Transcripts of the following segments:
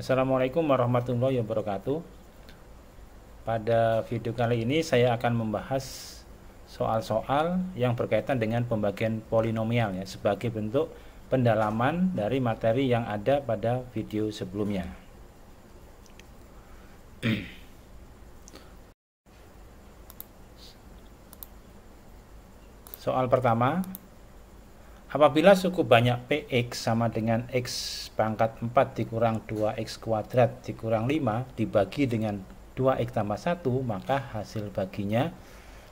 Assalamualaikum warahmatullahi wabarakatuh. Pada video kali ini saya akan membahas soal-soal yang berkaitan dengan pembagian polinomial ya, sebagai bentuk pendalaman dari materi yang ada pada video sebelumnya. Soal pertama, apabila suku banyak Px sama dengan X pangkat 4 dikurang 2X kuadrat dikurang 5 dibagi dengan 2X tambah 1, maka hasil baginya.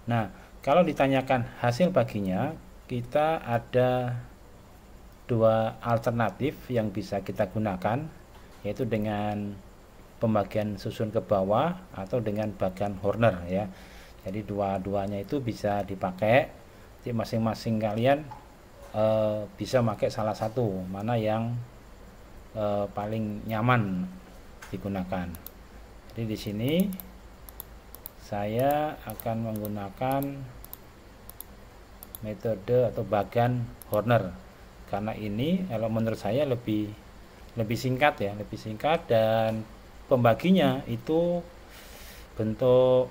Nah, kalau ditanyakan hasil baginya, kita ada dua alternatif yang bisa kita gunakan, yaitu dengan pembagian susun ke bawah atau dengan bagian Horner ya. Jadi dua-duanya itu bisa dipakai. Jadi masing-masing kalian bisa pakai salah satu, mana yang paling nyaman digunakan. Jadi di sini saya akan menggunakan metode atau bagian Horner karena ini kalau menurut saya lebih singkat ya, lebih singkat, dan pembaginya itu bentuk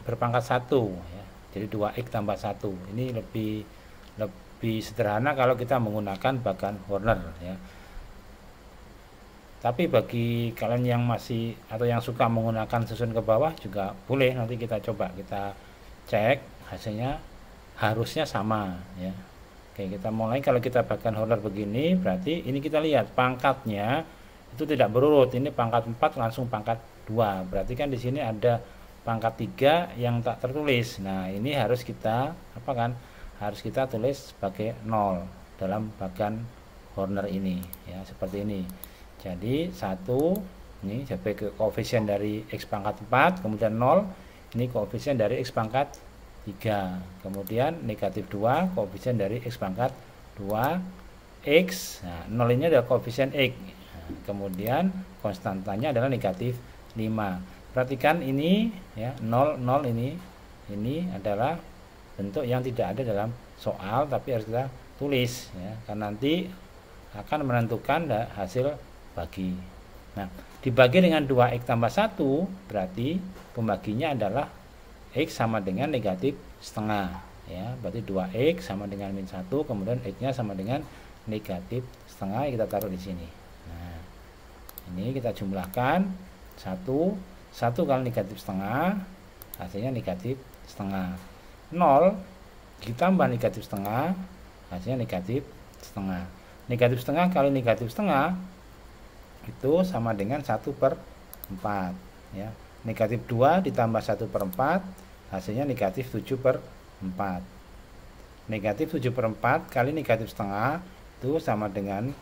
berpangkat 1 ya. Jadi 2X tambah 1. Ini lebih sederhana kalau kita menggunakan bagian Horner ya. Tapi bagi kalian yang masih atau yang suka menggunakan susun ke bawah juga boleh, nanti kita coba kita cek hasilnya harusnya sama ya. Oke, kita mulai. Kalau kita bagian Horner begini, berarti ini kita lihat pangkatnya itu tidak berurut. Ini pangkat 4 langsung pangkat 2. Berarti kan di sini ada pangkat 3 yang tak tertulis. Nah, ini harus kita harus kita tulis sebagai 0 dalam bagian Horner ini ya, seperti ini. Jadi 1 ini sebagai koefisien dari X pangkat 4, kemudian 0 ini koefisien dari X pangkat 3, kemudian negatif 2 koefisien dari X pangkat 2X. Nah, 0 ini adalah koefisien X. Nah, kemudian konstantanya adalah negatif 5. Perhatikan ini ya, 0 ini adalah bentuk yang tidak ada dalam soal, tapi harus kita tulis ya, karena nanti akan menentukan hasil bagi. Nah, dibagi dengan 2X tambah 1 berarti pembaginya adalah X sama dengan negatif setengah ya, berarti 2X sama dengan min 1, kemudian X nya sama dengan negatif setengah, kita taruh di sini. Nah, ini kita jumlahkan 1 kali negatif setengah, hasilnya negatif setengah. 0 ditambah negatif setengah, hasilnya negatif setengah. Negatif setengah kali negatif setengah itu sama dengan 1/4 ya. Negatif 2 ditambah 1/4, hasilnya negatif 7/4. Negatif 7/4 kali negatif setengah itu sama dengan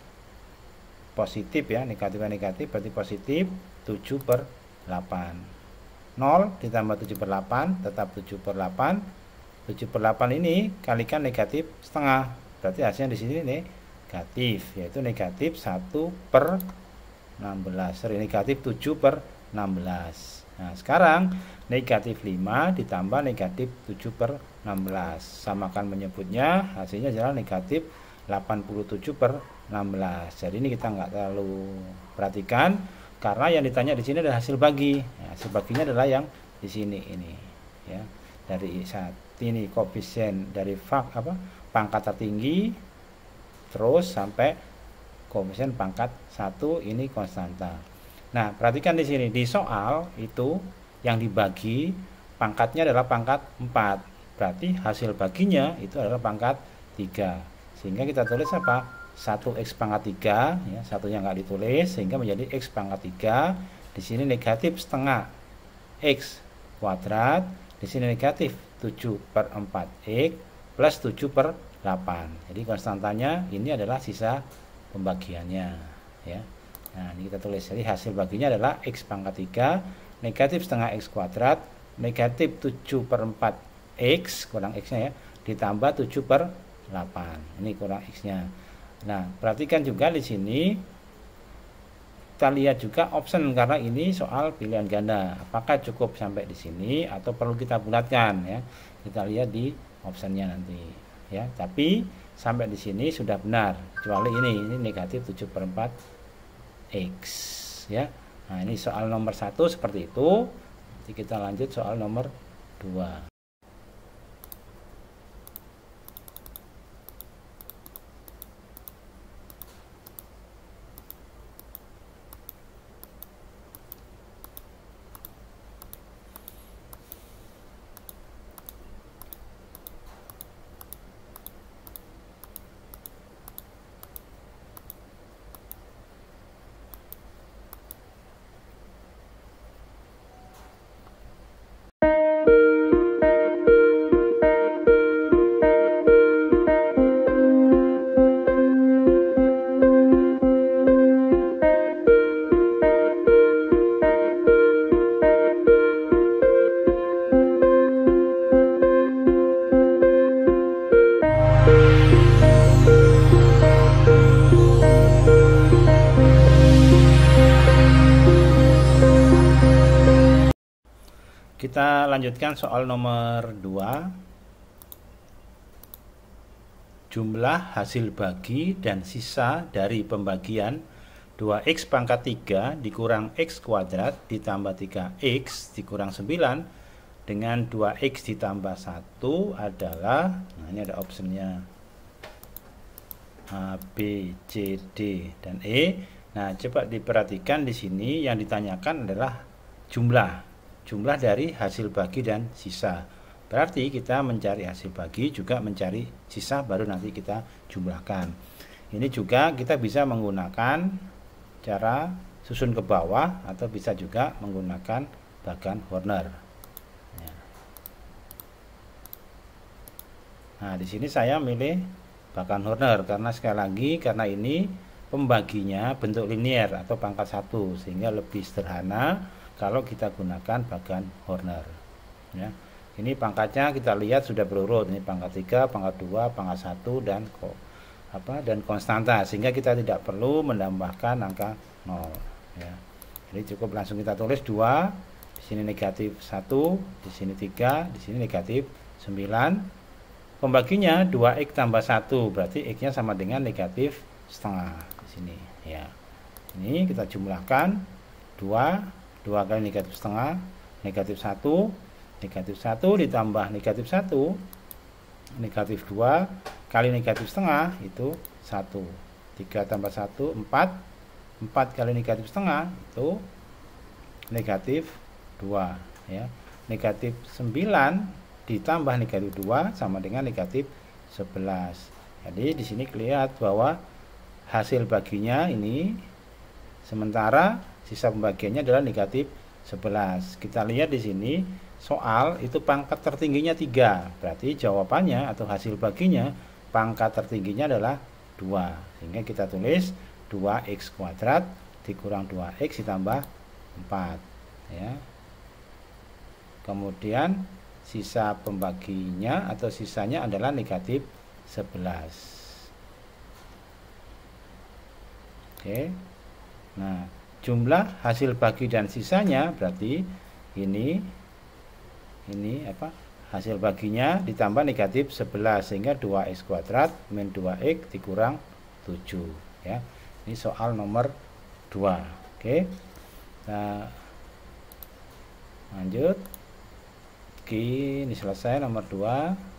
positif ya, negatifnya negatif berarti positif 7/8. 0 ditambah 7/8 tetap 7/8. 7/8 ini kalikan negatif setengah, berarti hasilnya di sini negatif, yaitu negatif 1/16. Negatif 7/16. Nah, sekarang negatif 5 ditambah negatif 7/16, samakan menyebutnya, hasilnya adalah negatif 87/16. Jadi ini kita nggak terlalu perhatikan karena yang ditanya di sini adalah hasil bagi. Nah, hasil baginya adalah yang di sini ini ya. Dari saat ini koefisien dari pangkat tertinggi terus sampai koefisien pangkat 1 ini konstanta. Nah, perhatikan di sini di soal itu yang dibagi pangkatnya adalah pangkat 4. Berarti hasil baginya itu adalah pangkat 3. Sehingga kita tulis 1X pangkat 3 ya, satunya nggak ditulis sehingga menjadi X pangkat 3. Di sini negatif setengah X kuadrat, di sini negatif 7/4X plus 7/8. Jadi konstantanya ini adalah sisa pembagiannya ya. Nah, ini kita tulis. Jadi hasil baginya adalah X pangkat 3 negatif setengah X kuadrat negatif 7/4X kurang X nya ya, ditambah 7/8. Ini kurang X nya. Nah, perhatikan juga di sini kita lihat juga option karena ini soal pilihan ganda. Apakah cukup sampai di sini atau perlu kita bulatkan ya? Kita lihat di optionnya nanti ya. Tapi sampai di sini sudah benar, kecuali ini negatif 7/4X. ya. Nah, ini soal nomor 1 seperti itu. Nanti kita lanjut soal nomor 2. Kita lanjutkan soal nomor 2. Jumlah hasil bagi dan sisa dari pembagian 2x pangkat 3 dikurang x kuadrat ditambah 3x dikurang 9 dengan 2x ditambah 1 adalah, nah ini ada optionnya A, B, C, D, dan E. Nah, coba diperhatikan di sini yang ditanyakan adalah jumlah dari hasil bagi dan sisa. Berarti kita mencari hasil bagi juga mencari sisa, baru nanti kita jumlahkan. Ini juga kita bisa menggunakan cara susun ke bawah atau bisa juga menggunakan bagan Horner. Ya. Nah, di sini saya milih bagan Horner karena sekali lagi karena ini pembaginya bentuk linier atau pangkat 1 sehingga lebih sederhana kalau kita gunakan bagan Horner. Ya. Ini pangkatnya kita lihat sudah berurut. Ini pangkat 3, pangkat 2, pangkat 1 dan konstanta sehingga kita tidak perlu menambahkan angka 0. Ya. Jadi cukup langsung kita tulis 2, di sini negatif 1, di sini 3, di sini negatif 9. Pembaginya 2x tambah 1, berarti x-nya sama dengan negatif setengah di sini. Ya. Ini kita jumlahkan 2 kali negatif setengah, negatif 1, negatif 1 ditambah negatif 1, negatif 2 kali negatif setengah itu 1. 3 tambah 1, 4. 4 kali negatif setengah itu negatif 2. Ya. Negatif 9 ditambah negatif 2 sama dengan negatif 11. Jadi di sini kelihatan bahwa hasil baginya ini sementara sisa pembagiannya adalah negatif 11. Kita lihat di sini soal itu pangkat tertingginya 3. Berarti jawabannya atau hasil baginya pangkat tertingginya adalah 2. Sehingga kita tulis 2x kuadrat dikurang 2x ditambah 4. Ya. Kemudian sisa pembaginya atau sisanya adalah negatif 11. Oke. Nah, jumlah hasil bagi dan sisanya berarti ini hasil baginya ditambah negatif 11 sehingga 2x kuadrat min 2x dikurang 7 ya. Ini soal nomor 2. Oke. Nah, lanjut. Oke, ini selesai nomor 2.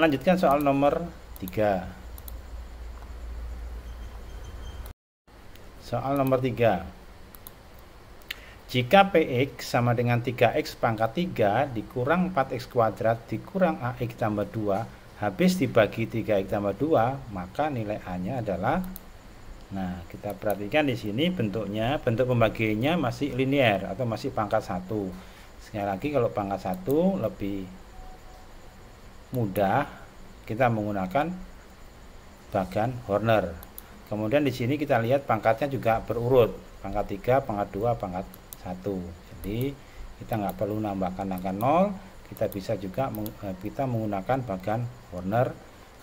lanjutkan soal nomor 3. Soal nomor 3. Jika Px sama dengan 3x pangkat 3 dikurang 4x kuadrat dikurang ax tambah 2 habis dibagi 3x tambah 2, maka nilai A-nya adalah, nah kita perhatikan di sini bentuk pembagiannya masih linear atau masih pangkat 1. Sekali lagi, kalau pangkat 1 lebih mudah, kita menggunakan bagan Horner. Kemudian di sini kita lihat pangkatnya juga berurut, pangkat 3, pangkat 2, pangkat 1. Jadi kita nggak perlu nambahkan angka 0, kita bisa juga kita menggunakan bagan Horner.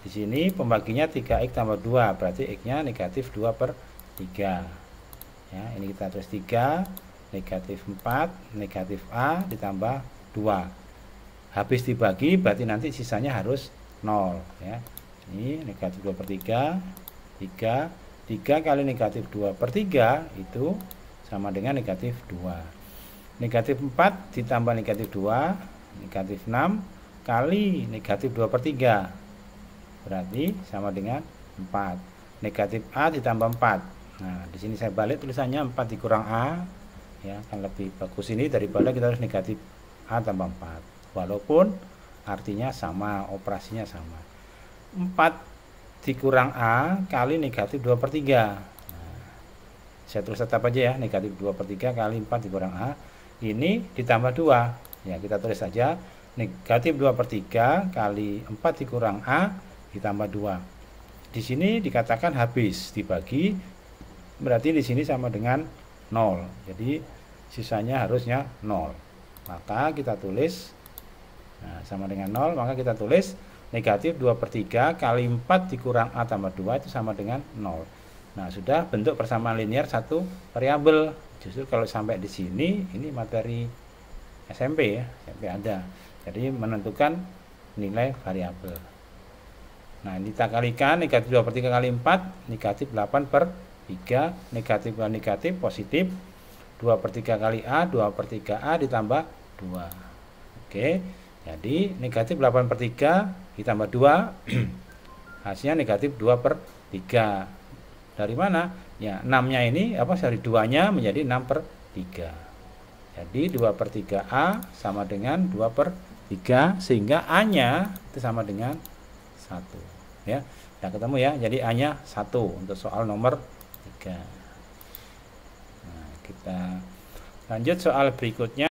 Di sini pembaginya 3x tambah 2, berarti x-nya negatif 2/3. Ya, ini kita tulis 3, negatif 4, negatif A ditambah 2. Habis dibagi berarti nanti sisanya harus 0 ya. Ini negatif 2/3, 3 kali negatif 2/3 itu sama dengan negatif 2. Negatif 4 ditambah negatif 2, negatif 6 kali negatif 2/3 berarti sama dengan 4. Negatif A ditambah 4. Nah, di sini saya balik tulisannya 4 dikurang A ya, kan lebih bagus ini daripada kita harus negatif A tambah 4. Walaupun artinya sama, operasinya sama. 4 dikurang A kali negatif 2/3. Nah, saya tulis tetap aja ya, negatif 2/3 kali 4 dikurang A. Ini ditambah 2. Ya, kita tulis saja negatif 2/3 kali 4 dikurang A ditambah 2. Di sini dikatakan habis dibagi, berarti di sini sama dengan 0. Jadi sisanya harusnya 0. Maka kita tulis, nah, sama dengan 0, maka kita tulis negatif 2/3 kali 4 dikurang A tambah 2 itu sama dengan 0. Nah, sudah bentuk persamaan linear satu variabel. Justru kalau sampai di sini, ini materi SMP ya, SMP ada. Jadi menentukan nilai variabel. Nah, ini kita kalikan negatif 2/3 kali 4, negatif 8/3, negatif kali negatif positif, 2/3 kali A, 2/3 A ditambah 2. Oke. Jadi negatif 8/3 ditambah 2 hasilnya negatif 2/3. Dari mana? Ya, 6-nya ini dari 2-nya menjadi 6/3. Jadi 2/3 A sama dengan 2/3 sehingga A-nya itu sama dengan 1 ya. Sudah ketemu ya. Jadi A-nya 1 untuk soal nomor 3. Nah, kita lanjut soal berikutnya.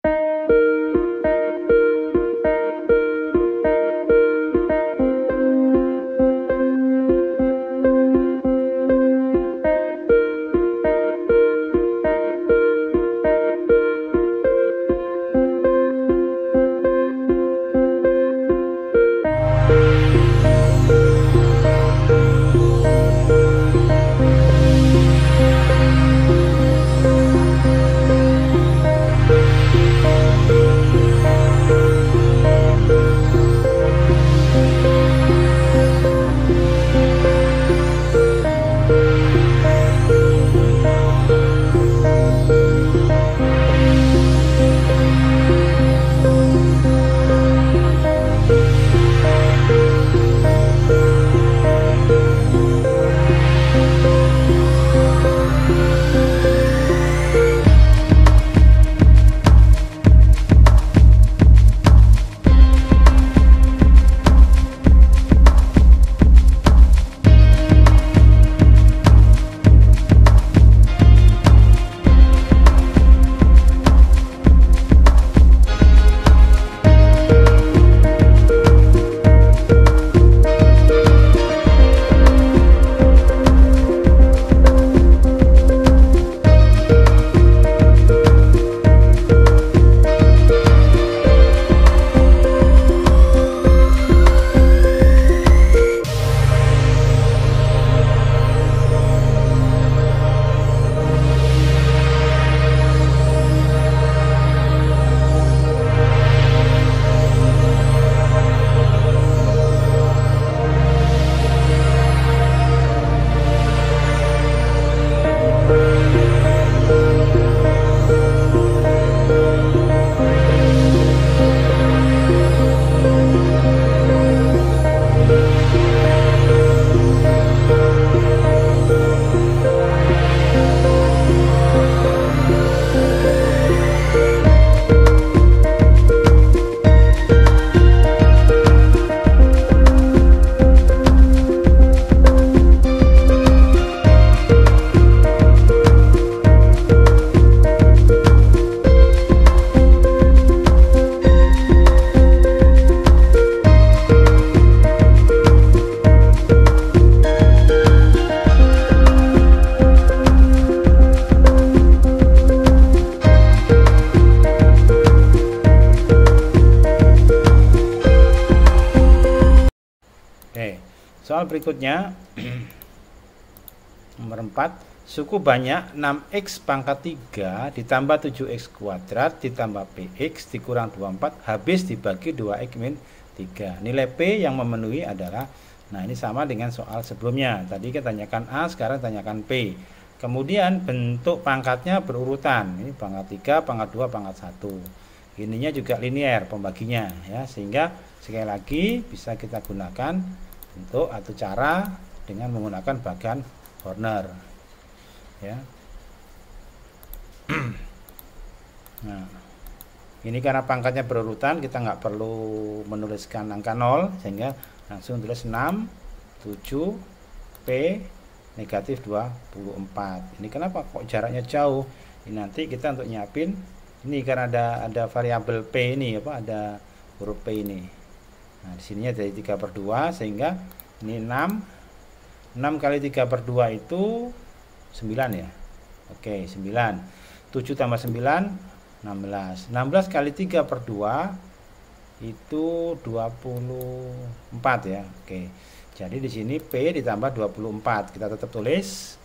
soal berikutnya nomor 4, suku banyak 6x pangkat 3 ditambah 7x kuadrat ditambah px dikurang 24 habis dibagi 2x min 3. Nilai P yang memenuhi adalah, nah ini sama dengan soal sebelumnya. Tadi kita tanyakan A, sekarang tanyakan P. Kemudian bentuk pangkatnya berurutan. Ini pangkat 3, pangkat 2, pangkat 1. Ininya juga linear pembaginya ya, sehingga sekali lagi bisa kita gunakan bentuk atau cara dengan menggunakan bagan Horner. Ya. Nah, ini karena pangkatnya berurutan kita nggak perlu menuliskan angka 0, sehingga langsung tulis 6 7 P negatif 24. Ini kenapa kok jaraknya jauh? Ini nanti kita untuk nyiapin ini karena ada variabel P ini apa, ada huruf P ini. Nah di sininya dari 3/2 sehingga ini 6 kali 3/2 itu 9 ya. Oke, 9. 7 tambah 9 16. 16 kali 3/2 itu 24 ya. Oke. Jadi di sini P ditambah 24. Kita tetap tulis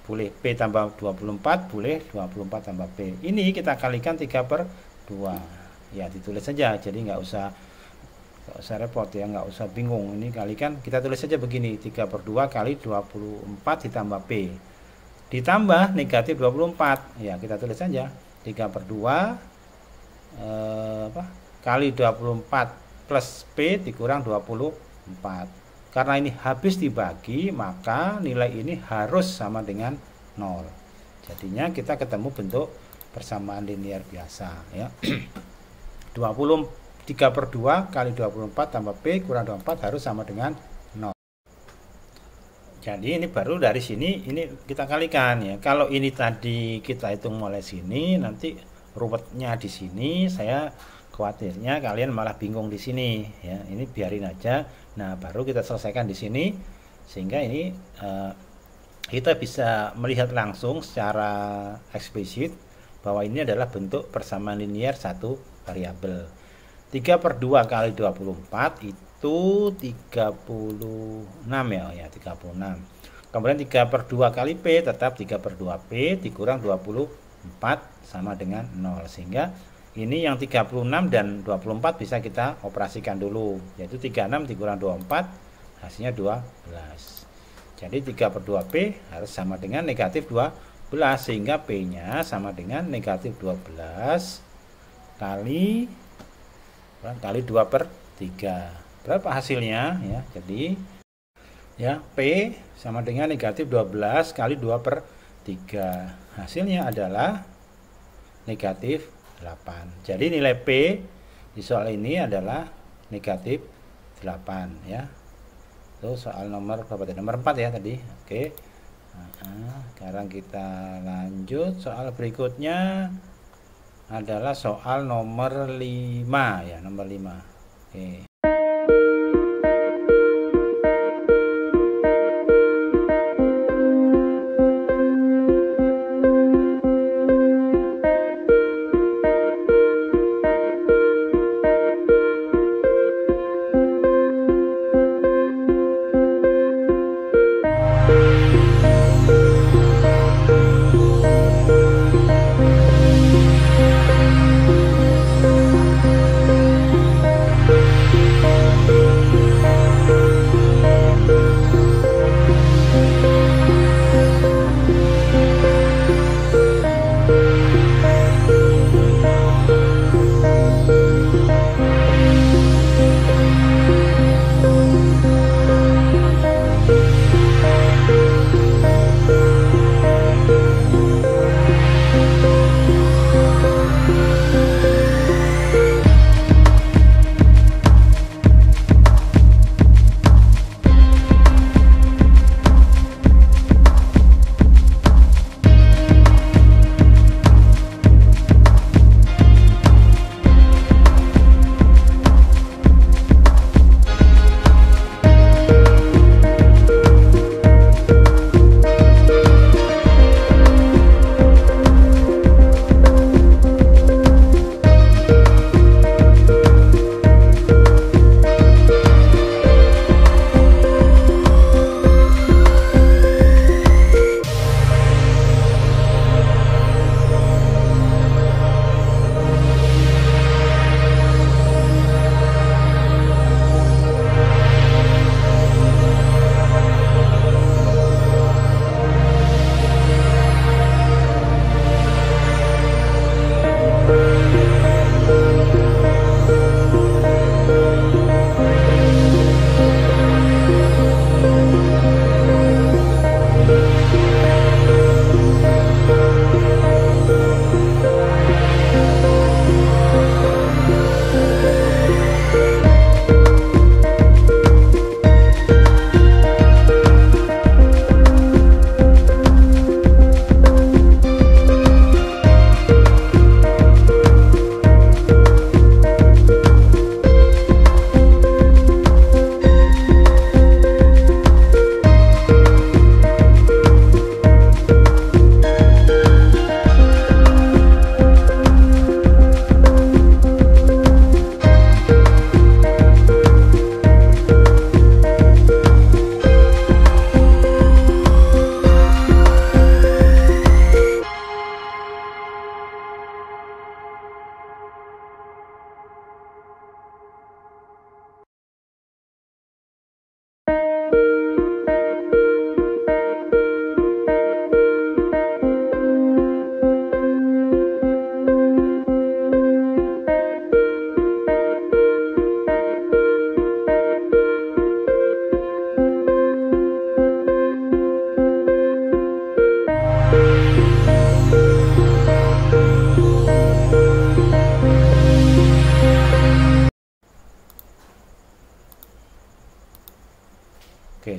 boleh P tambah 24, boleh 24 tambah P. Ini kita kalikan 3/2. Ya, ditulis saja. Jadi nggak usah repot ya, nggak usah bingung. Ini kalikan, kita tulis saja begini, 3/2 kali 24 ditambah P. Ditambah negatif 24, ya kita tulis saja 3/2 kali 24 plus P dikurang 24. Karena ini habis dibagi, maka nilai ini harus sama dengan 0. Jadinya kita ketemu bentuk persamaan linear biasa ya. 3/2 kali 24 tambah P kurang 24 harus sama dengan 0. Jadi ini baru dari sini ini kita kalikan ya. Kalau ini tadi kita hitung mulai sini, nanti ruwetnya di sini, saya khawatirnya kalian malah bingung di sini ya. Ini biarin aja. Nah, baru kita selesaikan di sini sehingga ini kita bisa melihat langsung secara eksplisit bahwa ini adalah bentuk persamaan linear satu variabel. 3/2 kali 24 itu 36 ya, 36. Kemudian 3/2 kali P tetap 3/2 P dikurang 24 sama dengan 0. Sehingga ini yang 36 dan 24 bisa kita operasikan dulu, yaitu 36 dikurang 24 hasilnya 12. Jadi 3/2 P harus sama dengan negatif 12, sehingga P nya sama dengan negatif 12 kali 2/3. Berapa hasilnya ya? Jadi ya P sama dengan negatif 12 kali 2/3. Hasilnya adalah negatif 8. Jadi nilai P di soal ini adalah negatif 8 ya. Itu soal nomor berapa tadi? Nomor 4 ya tadi. Oke. Sekarang kita lanjut soal berikutnya adalah soal nomor 5 ya, nomor 5. Oke.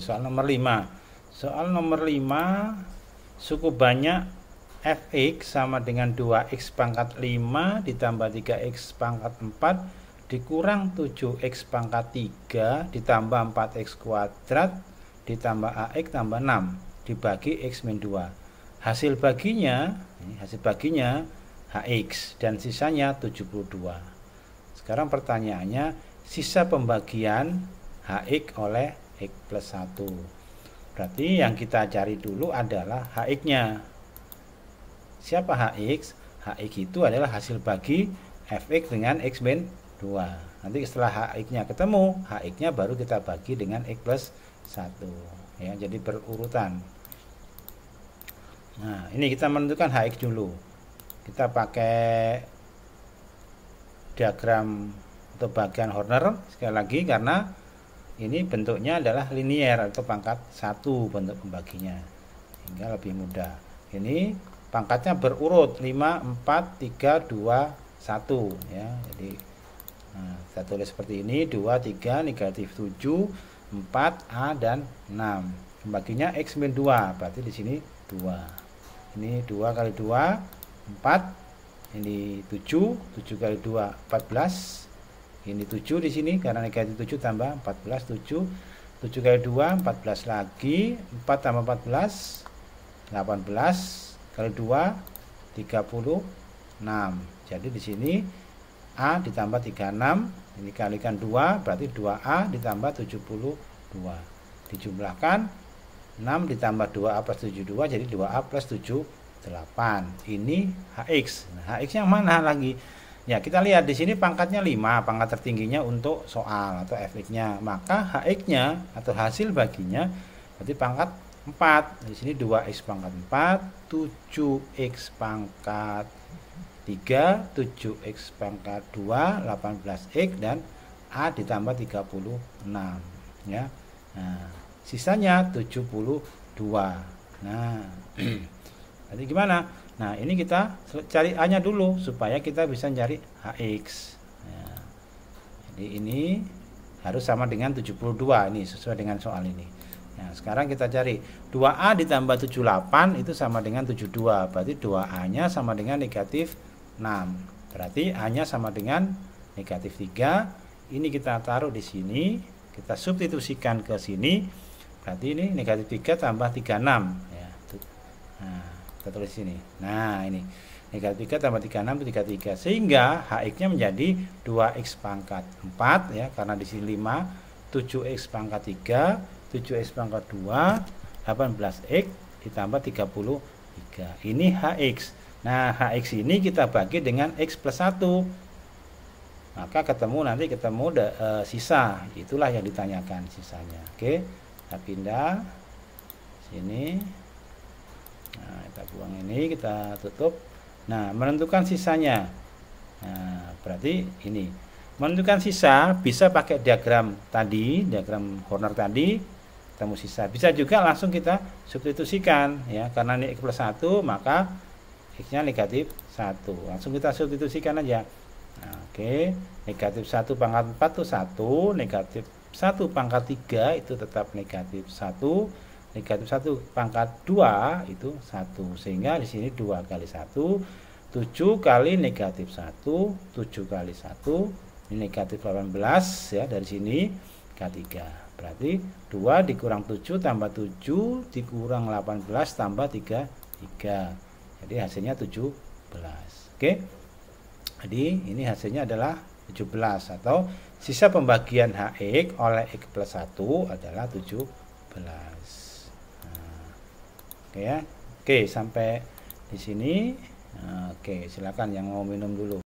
soal nomor 5. Soal nomor 5, suku banyak fx sama dengan 2x pangkat 5 ditambah 3x pangkat 4 dikurang 7x pangkat 3 ditambah 4x kuadrat ditambah ax tambah 6 dibagi x min 2. Hasil baginya hx dan sisanya 72. Sekarang pertanyaannya, sisa pembagian hx oleh x plus 1. Berarti yang kita cari dulu adalah hx-nya. Siapa hx? Hx itu adalah hasil bagi fx dengan x min 2. Nanti setelah hx-nya ketemu, hx-nya baru kita bagi dengan x plus 1. Ya, jadi berurutan. Nah, ini kita menentukan hx dulu. Kita pakai diagram untuk bagian Horner sekali lagi karena ini bentuknya adalah linier atau pangkat 1 bentuk pembaginya, sehingga lebih mudah. Ini pangkatnya berurut 5, 4, 3, 2, 1 ya. Jadi saya tulis seperti ini, 2, 3, negatif 7, 4, A dan 6. Pembaginya x min 2, berarti di sini 2. Ini 2 kali 2, 4. Ini 7, 7 kali 2, 14. Ini 7 di sini karena negatif 7 tambah 14, 7. 7 kali 2, 14 lagi. 4 tambah 14, 18 kali 2, 36. Jadi di sini A ditambah 36, ini kalikan 2 berarti 2A ditambah 72. Dijumlahkan 6 ditambah 2A plus 72 jadi 2A plus 78. Ini hx. Nah, hx yang mana lagi? Ya, kita lihat di sini pangkatnya 5, pangkat tertingginya untuk soal atau fx-nya. Maka hx-nya atau hasil baginya berarti pangkat 4. Di sini 2x pangkat 4, 7x pangkat 3, 7x pangkat 2, 18x dan A ditambah 36 ya. Nah, sisanya 72. Nah, jadi gimana? Nah, ini kita cari A-nya dulu supaya kita bisa cari hx. Ya. Jadi ini harus sama dengan 72 ini sesuai dengan soal ini. Nah, sekarang kita cari 2A ditambah 78 itu sama dengan 72. Berarti 2A-nya sama dengan negatif 6. Berarti A-nya sama dengan negatif 3. Ini kita taruh di sini, kita substitusikan ke sini. Berarti ini negatif 3 tambah 36 ya. Nah, kita tulis sini. Nah, ini negatif 3 tambah 36 itu 33. Sehingga hx-nya menjadi 2x pangkat 4 ya, karena di sini 5, 7x pangkat 3, 7x pangkat 2, 18x ditambah 33. Ini hx. Nah, hx ini kita bagi dengan x plus 1. Maka nanti ketemu sisa. Itulah yang ditanyakan sisanya. Oke. Kita pindah sini. Nah, kita buang ini, kita tutup. Nah, menentukan sisanya. Nah, berarti ini. Menentukan sisa bisa pakai diagram tadi, diagram Horner tadi, ketemu sisa. Bisa juga langsung kita substitusikan ya, karena ini x plus 1, maka x-nya negatif 1. Langsung kita substitusikan aja. Nah, oke. Negatif 1 pangkat 4 itu 1, negatif 1 pangkat 3 itu tetap negatif 1. Negatif 1 pangkat 2 itu 1. Sehingga di sini 2 kali 1, 7 kali negatif 1, 7 kali 1, ini negatif 18 ya, dari sini K3. Berarti 2 dikurang 7 tambah 7 dikurang 18 tambah 3. Jadi hasilnya 17. Oke. Jadi ini hasilnya adalah 17 atau sisa pembagian hx oleh x plus 1 adalah 17. Oke ya. Oke, sampai di sini. Oke, silakan yang mau minum dulu.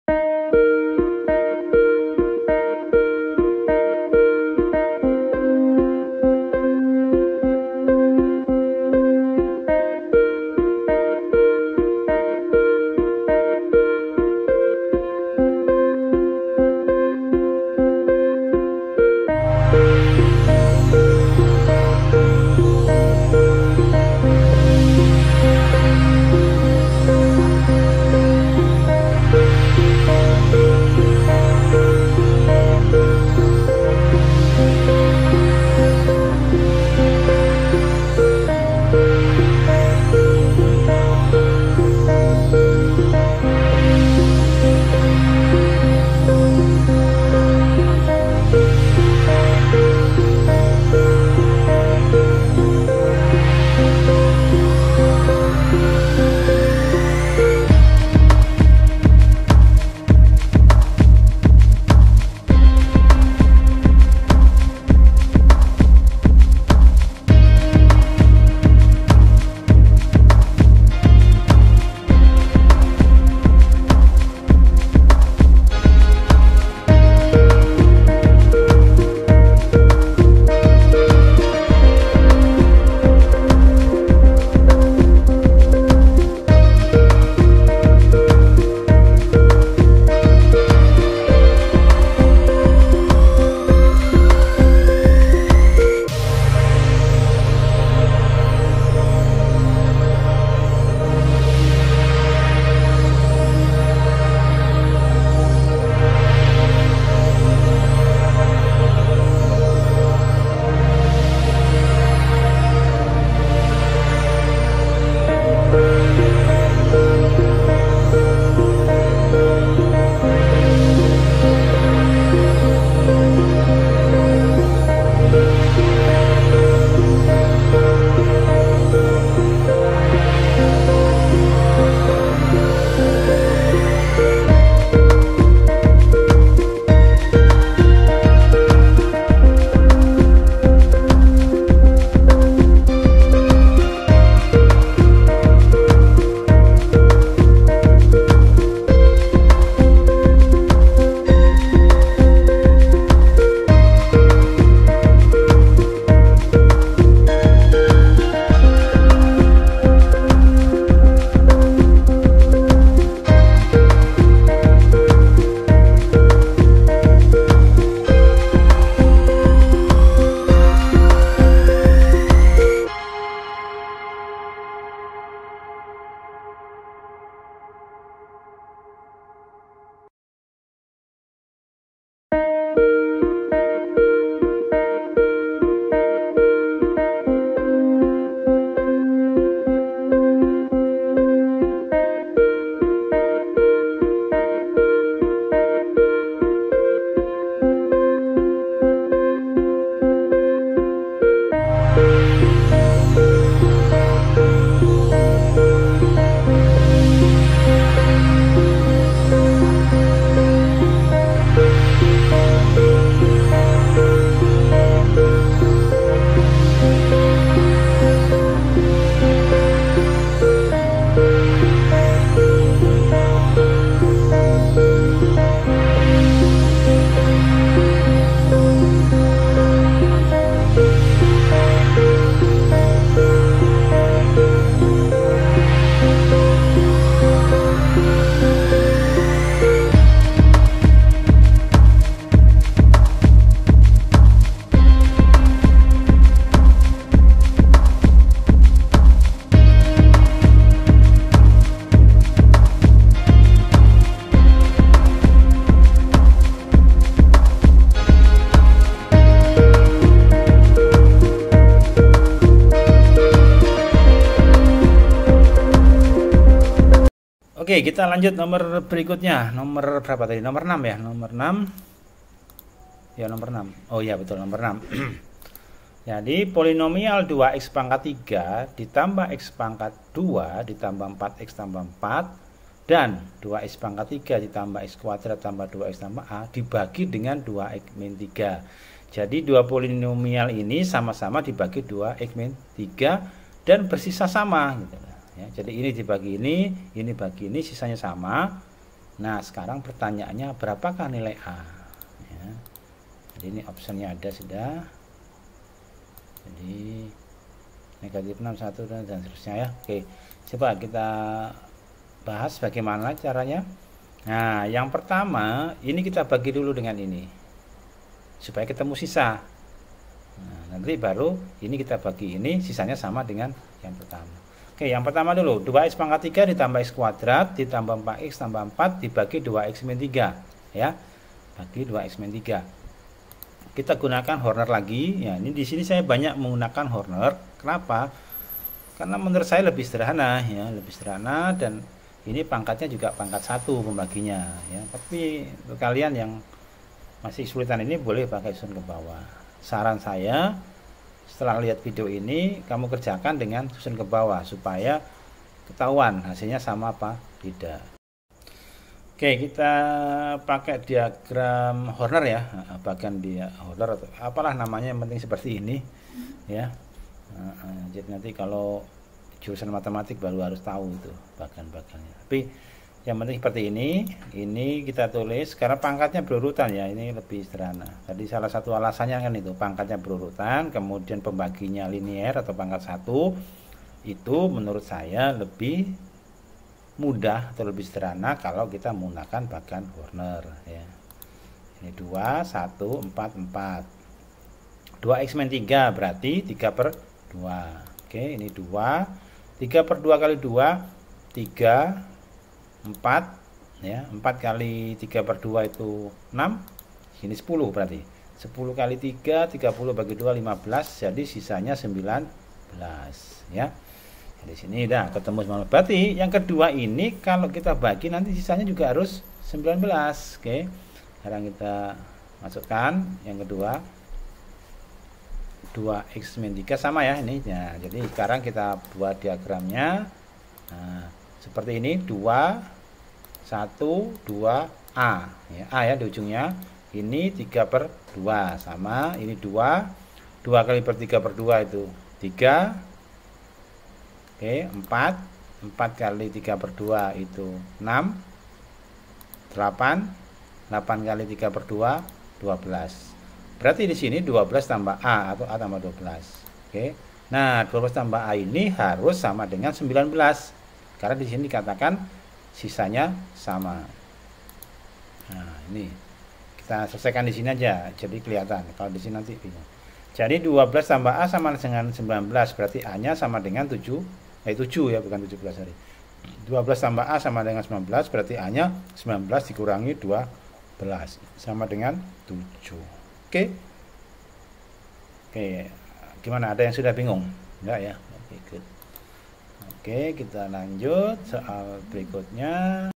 Oke, kita lanjut nomor berikutnya. Nomor berapa tadi? Nomor 6 ya. Nomor 6. Ya, nomor 6. Oh iya, betul, nomor 6. Jadi polinomial 2x pangkat 3 ditambah x pangkat 2 ditambah 4x tambah 4 dan 2x pangkat 3 ditambah x kuadrat tambah 2x tambah a dibagi dengan 2x min 3. Jadi dua polinomial ini sama-sama dibagi 2x min 3 dan bersisa sama gitu. Ya, jadi ini dibagi ini bagi ini, sisanya sama. Nah, sekarang pertanyaannya berapakah nilai A? Ya. Jadi ini optionnya ada sudah. Jadi negatif 6, 1 dan seterusnya ya. Oke, coba kita bahas bagaimana caranya. Nah, yang pertama ini kita bagi dulu dengan ini supaya ketemu sisa. Nah, nanti baru ini kita bagi ini, sisanya sama dengan yang pertama. Oke, yang pertama dulu 2x pangkat 3 ditambah x kuadrat ditambah 4x tambah 4 dibagi 2x min 3 ya. Bagi 2x min 3. Kita gunakan Horner lagi. Ya, ini di sini saya banyak menggunakan Horner. Kenapa? Karena menurut saya lebih sederhana ya, lebih sederhana dan ini pangkatnya juga pangkat 1 pembaginya ya. Tapi untuk kalian yang masih kesulitan ini boleh pakai susun ke bawah. Saran saya setelah lihat video ini kamu kerjakan dengan susun ke bawah supaya ketahuan hasilnya sama apa tidak. Oke, kita pakai diagram Horner ya, bagian dia Horner atau apalah namanya, yang penting seperti ini ya. Jadi nanti kalau jurusan matematik baru harus tahu itu bagian-bagiannya. Tapi yang penting seperti ini kita tulis karena pangkatnya berurutan ya, ini lebih sederhana. Tadi salah satu alasannya kan itu pangkatnya berurutan, kemudian pembaginya linier atau pangkat 1. Itu menurut saya lebih mudah atau lebih sederhana kalau kita menggunakan bagian Horner ya. Ini 2, 1, 4, 4. 2x min 3 berarti 3/2. Oke, ini 2. 3/2 kali 2 3 4 ya, 4 kali 3/2 itu 6, sini 10 berarti 10 kali 3 30 bagi 2 15, jadi sisanya 19 ya. Di sini udah ketemu semua. Berarti yang kedua ini kalau kita bagi nanti sisanya juga harus 19. Oke, sekarang kita masukkan yang kedua 2x min 3 sama ya ini ya. Jadi sekarang kita buat diagramnya. Nah, seperti ini 2 1 2 A ya, A ya di ujungnya. Ini 3/2 sama ini 2 kali per 3/2 itu 3. Oke, 4 kali 3/2 itu 6. 8 kali 3/2 12. Berarti di sini 12 tambah A atau A tambah 12. Oke. Nah, 12 tambah A ini harus sama dengan 19. Karena di sini dikatakan sisanya sama. Nah, ini kita selesaikan di sini aja jadi kelihatan. Kalau di sini nanti bingung. Jadi 12 tambah A sama dengan 19, berarti A-nya sama dengan 7 ya, bukan 17 hari. 12 tambah A sama dengan 19, berarti A-nya 19 dikurangi 12 sama dengan 7. Oke. Gimana? Ada yang sudah bingung? Enggak ya? Oke, good. Oke, kita lanjut soal berikutnya.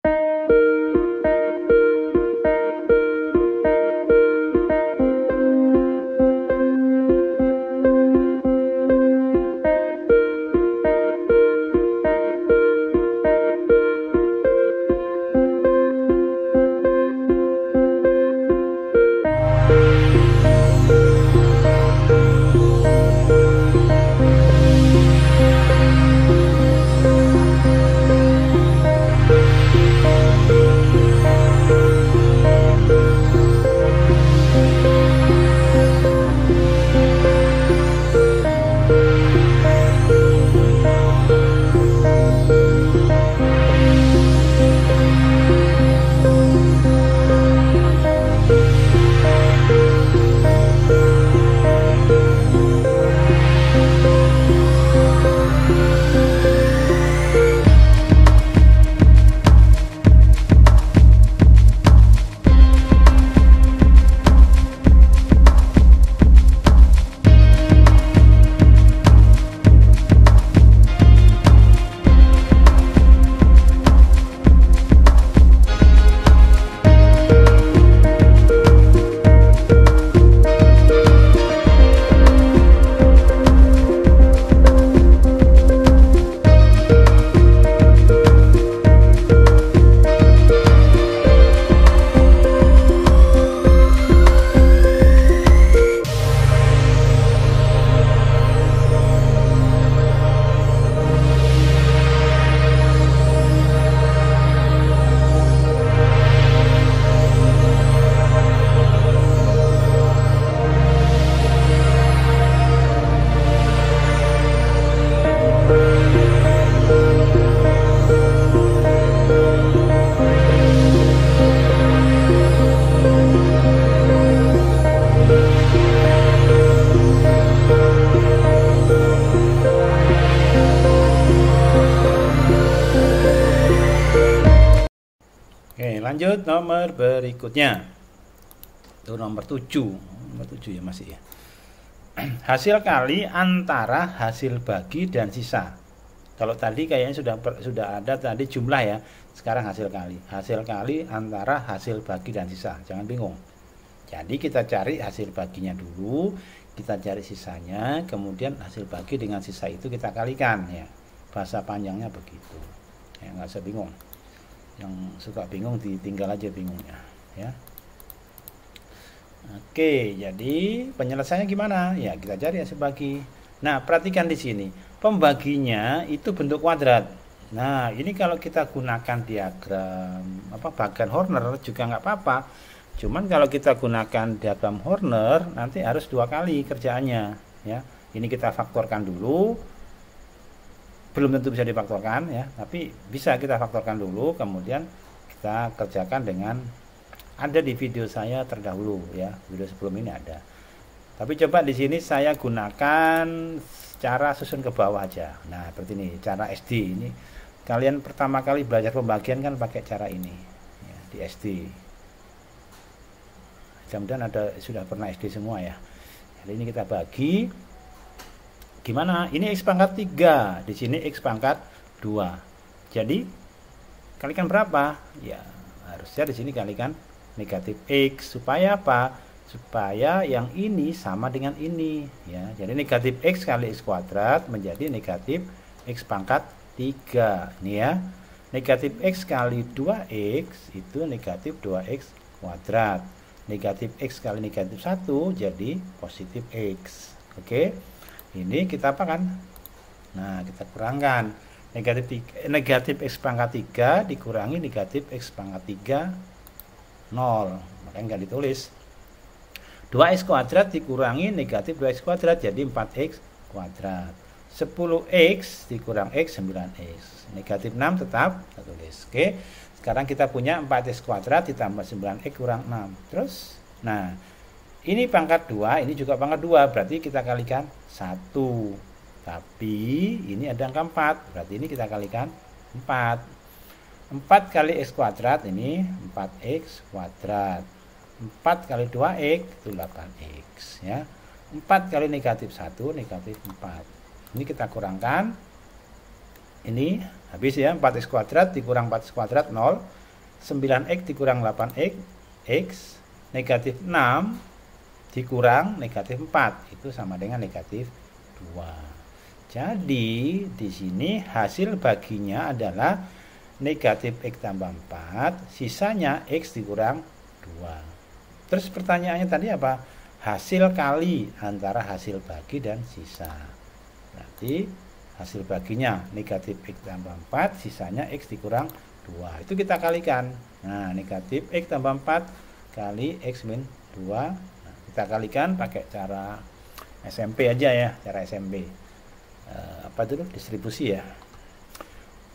Oke, lanjut nomor berikutnya. Itu nomor 7. Nomor 7 ya masih ya. Hasil kali antara hasil bagi dan sisa. Kalau tadi kayaknya sudah ada tadi jumlah ya. Sekarang hasil kali. Hasil kali antara hasil bagi dan sisa. Jangan bingung. Jadi kita cari hasil baginya dulu, kita cari sisanya, kemudian hasil bagi dengan sisa itu kita kalikan ya. Bahasa panjangnya begitu. Ya, nggak usah bingung. Yang suka bingung ditinggal aja bingungnya ya. Oke, jadi penyelesaiannya gimana? Ya, kita cari hasil bagi. Nah, perhatikan di sini. Pembaginya itu bentuk kuadrat. Nah, ini kalau kita gunakan diagram bagan Horner juga nggak apa-apa. Cuman kalau kita gunakan diagram Horner nanti harus 2 kali kerjaannya ya. Ini kita faktorkan dulu. Belum tentu bisa difaktorkan ya, tapi bisa kita faktorkan dulu, kemudian kita kerjakan dengan ada di video saya terdahulu ya, video sebelum ini ada. Tapi coba di sini saya gunakan cara susun ke bawah aja. Nah, seperti ini cara SD ini. Kalian pertama kali belajar pembagian kan pakai cara ini ya, di SD. Mudah-mudahan sudah pernah SD semua ya. Jadi ini kita bagi. Gimana? Ini X pangkat 3, di sini X pangkat 2. Jadi kalikan berapa? Ya, harusnya di sini kalikan negatif X. Supaya apa? Supaya yang ini sama dengan ini ya. Jadi negatif X kali X kuadrat menjadi negatif X pangkat 3 nih ya. Negatif X kali 2X itu negatif 2X kuadrat. Negatif X kali negatif 1 jadi positif X. Oke. Ini kita apa kan? Nah, kita kurangkan. Negatif X pangkat 3 dikurangi negatif X pangkat 3, 0. Makanya nggak ditulis. 2X kuadrat dikurangi negatif 2X kuadrat jadi 4X kuadrat. 10X dikurang X, 9X. Negatif 6 tetap tertulis. Oke. Sekarang kita punya 4X kuadrat ditambah 9X kurang 6. Terus, nah, ini pangkat 2, ini juga pangkat 2, berarti kita kalikan 1. Tapi ini ada angka 4, berarti ini kita kalikan 4. 4 kali X kuadrat ini 4X kuadrat. 4 kali 2X itu 8X ya. 4 kali negatif 1 negatif 4. Ini kita kurangkan. Ini habis ya, 4X kuadrat dikurang 4X kuadrat 0. 9X dikurang 8X X negatif 6 dikurang negatif 4 itu sama dengan negatif 2. Jadi di sini hasil baginya adalah negatif X tambah 4, sisanya X dikurang 2. Terus pertanyaannya tadi apa? Hasil kali antara hasil bagi dan sisa. Berarti hasil baginya negatif X tambah 4, sisanya X dikurang 2. Itu kita kalikan. Nah, negatif X tambah 4 kali X min 2. Kita kalikan pakai cara SMP aja ya, cara SMP. Apa dulu? Distribusi ya.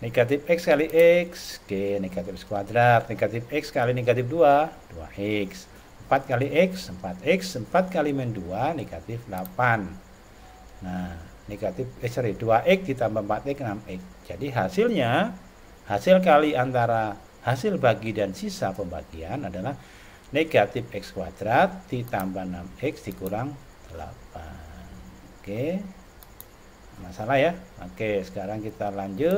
Negatif X kali X, oke, negatif X kuadrat. Negatif X kali negatif 2, 2X. 4 kali X, 4X. 4 kali min 2, negatif 8. Nah, negatif 2X ditambah 4X, 6X. Jadi hasilnya, hasil kali antara hasil bagi dan sisa pembagian adalah negatif X kuadrat ditambah 6X dikurang 8. Oke, masalah ya. Oke, sekarang kita lanjut.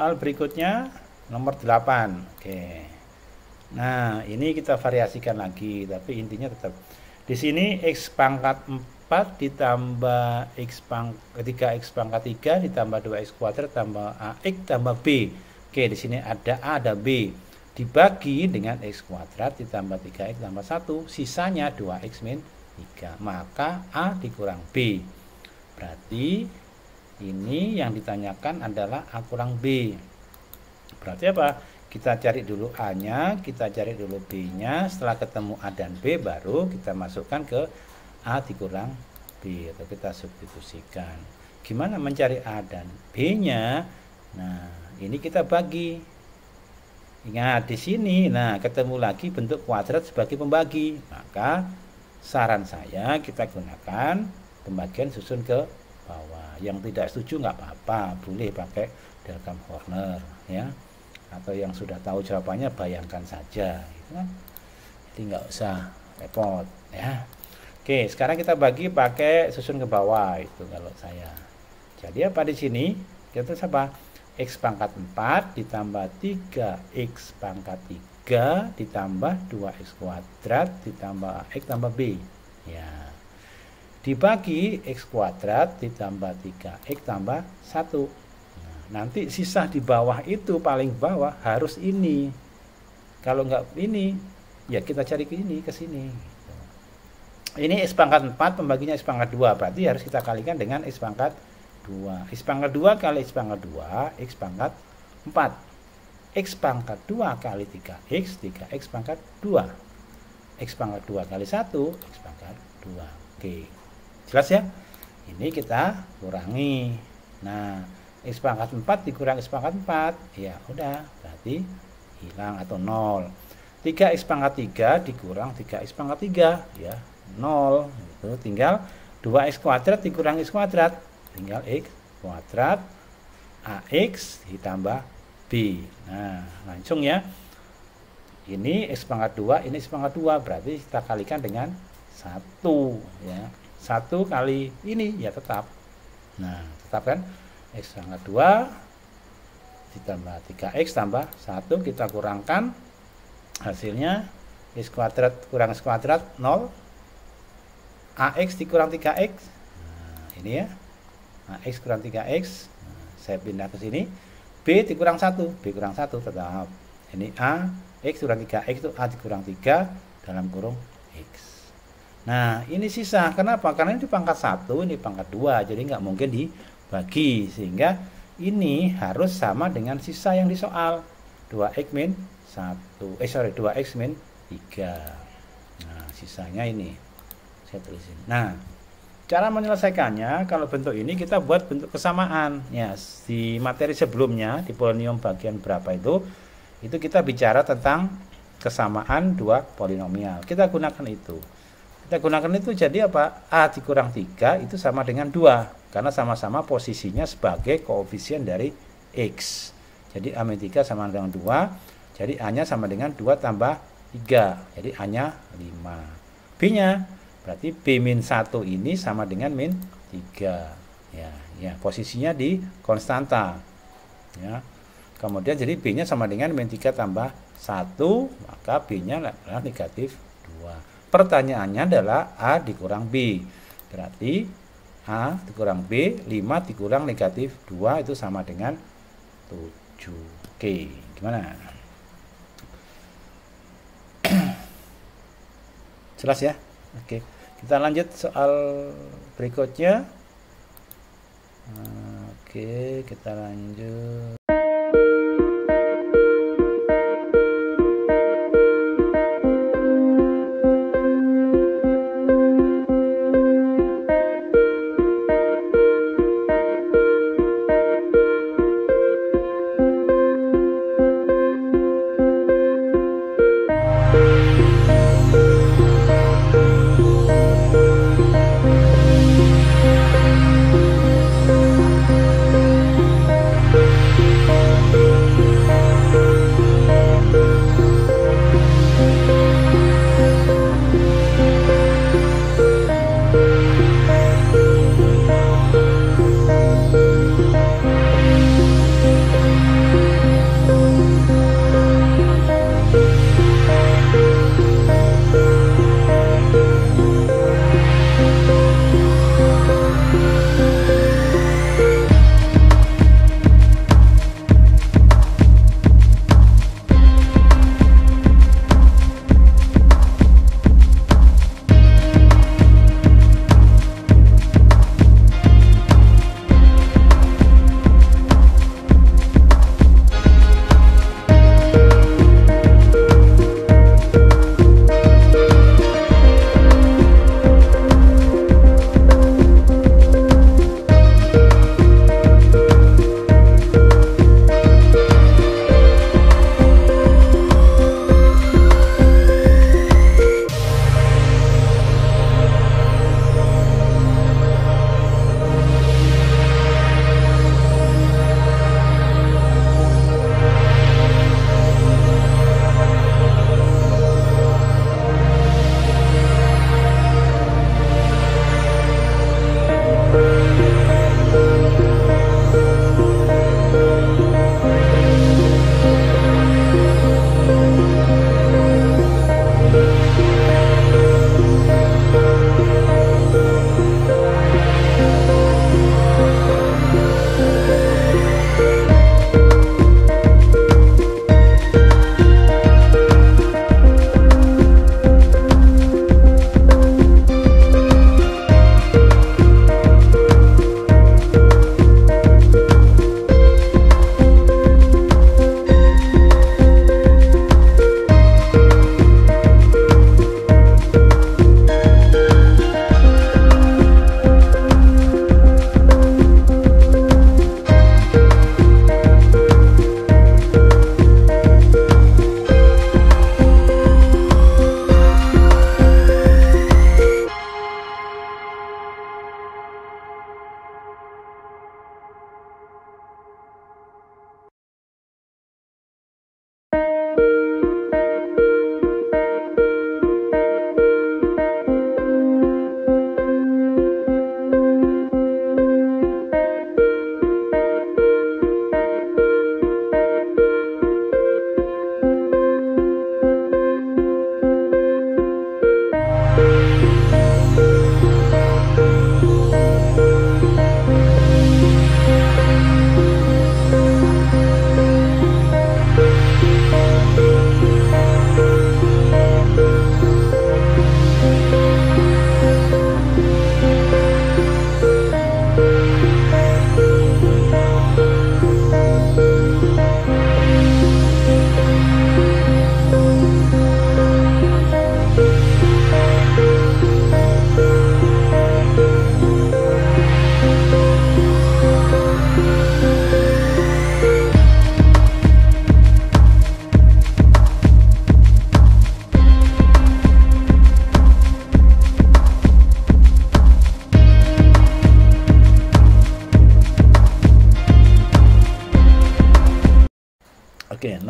soal berikutnya nomor 8. Oke. Nah, ini kita variasikan lagi, tapi intinya tetap di sini x pangkat 4 ditambah 3x pangkat 3 ditambah 2x kuadrat tambah ax tambah b. Oke, di sini ada a, ada b. Dibagi dengan x kuadrat ditambah 3x tambah 1, sisanya 2x min 3. Maka a dikurang b. Berarti ini yang ditanyakan adalah A kurang B. Berarti apa? Kita cari dulu A-nya, kita cari dulu B-nya. Setelah ketemu A dan B, baru kita masukkan ke A dikurang B, atau kita substitusikan. Gimana mencari A dan B-nya? Nah, ini kita bagi. Ingat di sini, nah ketemu lagi bentuk kuadrat sebagai pembagi. Maka saran saya kita gunakan pembagian susun ke bawah. Yang tidak setuju nggak apa-apa, boleh pakai Delcam Corner ya, atau yang sudah tahu jawabannya bayangkan saja gitu kan. Jadi nggak usah repot ya. Oke, sekarang kita bagi pakai susun ke bawah itu kalau saya. Jadi apa di sini? Kita apa? X pangkat 4 ditambah 3x pangkat 3 ditambah 2x kuadrat ditambah x tambah b ya, dibagi x kuadrat ditambah 3x tambah 1. Nah, nanti sisa di bawah itu paling bawah harus ini. Kalau enggak ini, ya kita cari ke ini, ke sini. Ini x pangkat 4 pembaginya x pangkat 2, berarti harus kita kalikan dengan x pangkat 2. X pangkat 2 kali x pangkat 2, x pangkat 4. X pangkat 2 kali 3x, 3x pangkat 2. X pangkat 2 kali 1, x pangkat 2. Oke. Jelas ya? Ini kita kurangi. Nah, x pangkat 4 dikurang x pangkat 4. Ya, udah, berarti hilang atau 0. 3x pangkat 3 dikurang 3x pangkat 3, ya, 0. Itu tinggal 2x kuadrat dikurang x kuadrat. Tinggal x kuadrat ax ditambah b. Nah, langsung ya. Ini x pangkat 2, ini x pangkat 2. Berarti kita kalikan dengan 1, ya. 1 kali ini ya tetap. Nah, tetap kan x pangkat 2 ditambah 3x tambah 1, kita kurangkan hasilnya x kuadrat kurang x kuadrat 0, ax dikurang 3x. Nah, ini ya, ax kurang 3x. Nah, saya pindah ke sini, b dikurang 1, b kurang 1 tetap. Ini a, x kurang 3x itu a dikurang 3 dalam kurung x. Nah, ini sisa. Kenapa? Karena ini pangkat 1, ini pangkat 2. Jadi nggak mungkin dibagi. Sehingga ini harus sama dengan sisa yang di soal. 2x min 1. 2x min 3. Nah, sisanya ini. Saya tulisin. Nah, cara menyelesaikannya, kalau bentuk ini kita buat bentuk kesamaan. Ya, di materi sebelumnya, di polinom bagian berapa itu kita bicara tentang kesamaan dua polinomial. Kita gunakan itu. Kita gunakan itu jadi apa? A dikurang 3 itu sama dengan 2. Karena sama-sama posisinya sebagai koefisien dari X. Jadi A-3 sama dengan 2. Jadi A-nya sama dengan 2 tambah 3. Jadi A-nya 5. B-nya berarti B-1 ini sama dengan min 3. Ya, posisinya di konstanta. Ya. Kemudian jadi B-nya sama dengan min 3 tambah 1. Maka B-nya adalah negatif 2. Pertanyaannya adalah A dikurang B. Berarti A dikurang B, 5 dikurang negatif 2 itu sama dengan 7. Oke, gimana? Jelas ya? Oke, kita lanjut soal berikutnya. Oke, kita lanjut.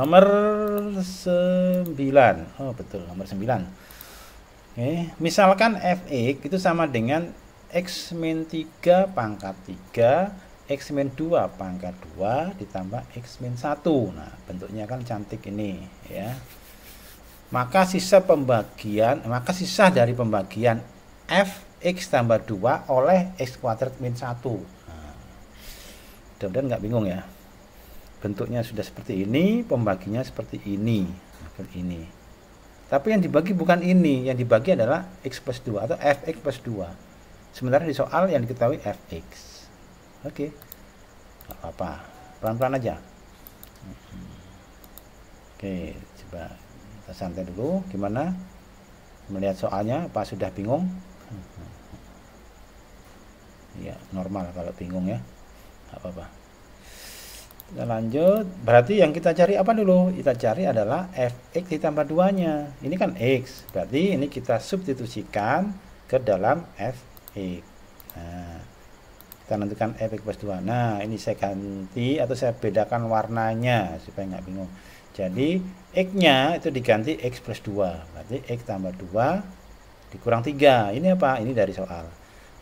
Nomor 9. Oh, betul, nomor 9. Oke, misalkan fx itu sama dengan x min 3 pangkat 3, x min 2 pangkat 2 ditambah x min 1. Nah, bentuknya kan cantik ini, ya. Maka sisa dari pembagian fx tambah 2 oleh x kuadrat min 1. Nah, mudah-mudahan nggak bingung ya. Bentuknya sudah seperti ini, pembaginya seperti ini. Tapi yang dibagi bukan ini, yang dibagi adalah x plus 2 atau fx plus 2. Sementara di soal yang diketahui fx. Oke, nggak apa-apa, pelan-pelan aja. Oke, coba kita santai dulu. Gimana melihat soalnya? Apa sudah bingung? Ya, normal kalau bingung ya, nggak apa-apa. Kita lanjut. Berarti yang kita cari apa dulu? Kita cari adalah fx ditambah 2-nya. Ini kan x. Berarti ini kita substitusikan ke dalam fx. Nah, kita tentukan fx plus 2. Nah, ini saya ganti atau saya bedakan warnanya supaya nggak bingung. Jadi x-nya itu diganti x plus 2. Berarti x tambah 2 dikurang 3. Ini apa? Ini dari soal.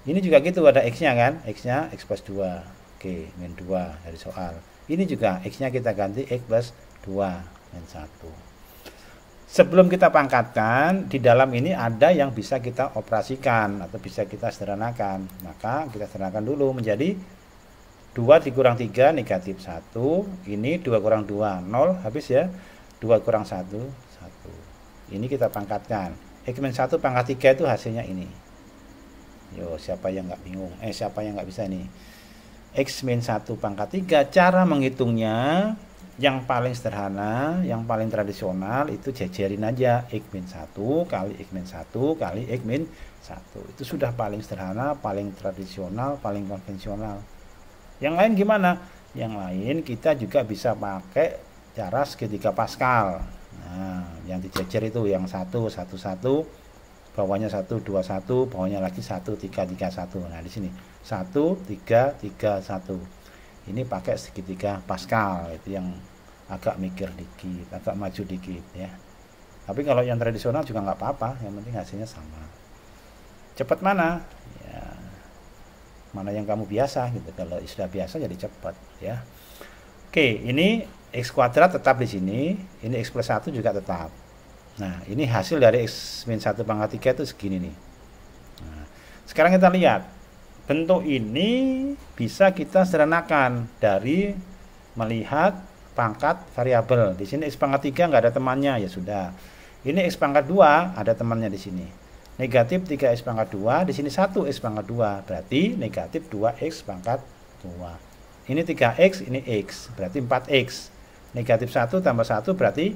Ini juga gitu, ada x-nya kan? X-nya x plus 2. Oke, min 2 dari soal. Ini juga x-nya kita ganti x plus 2 min 1. Sebelum kita pangkatkan, di dalam ini ada yang bisa kita operasikan atau bisa kita sederhanakan. Maka kita sederhanakan dulu menjadi 2 dikurang 3 negatif 1. Ini 2 kurang 2, 0, habis ya. 2 kurang 1, 1. Ini kita pangkatkan. X min 1 pangkat 3 itu hasilnya ini. Yo, siapa yang nggak bingung? Siapa yang nggak bisa ini? X min 1 pangkat 3, cara menghitungnya yang paling sederhana, yang paling tradisional itu jajarin aja X min 1 kali X min 1 kali X min 1. Itu sudah paling sederhana, paling tradisional, paling konvensional. Yang lain gimana? Yang lain kita juga bisa pakai cara segitiga Pascal. Nah, yang dijajar itu yang 1 1 1, bawahnya 1 2 1, bawahnya lagi 1 3 3 1. Nah, di sini 1 3 3 1. Ini pakai segitiga Pascal, itu yang agak mikir dikit, agak maju dikit ya. Tapi kalau yang tradisional juga nggak apa-apa, yang penting hasilnya sama. Cepat mana? Ya, mana yang kamu biasa gitu. Kalau sudah biasa jadi cepat ya. Oke, ini x kuadrat tetap di sini, ini x plus 1 juga tetap. Nah, ini hasil dari x min 1 pangkat 3 itu segini nih. Nah, sekarang kita lihat. Bentuk ini bisa kita sederhanakan dari melihat pangkat variabel. Di sini x pangkat 3 nggak ada temannya, ya sudah. Ini x pangkat 2 ada temannya di sini. Negatif 3x pangkat 2, di sini 1x pangkat 2. Berarti negatif 2x pangkat 2. Ini 3x, ini x. Berarti 4x. Negatif 1 tambah 1 berarti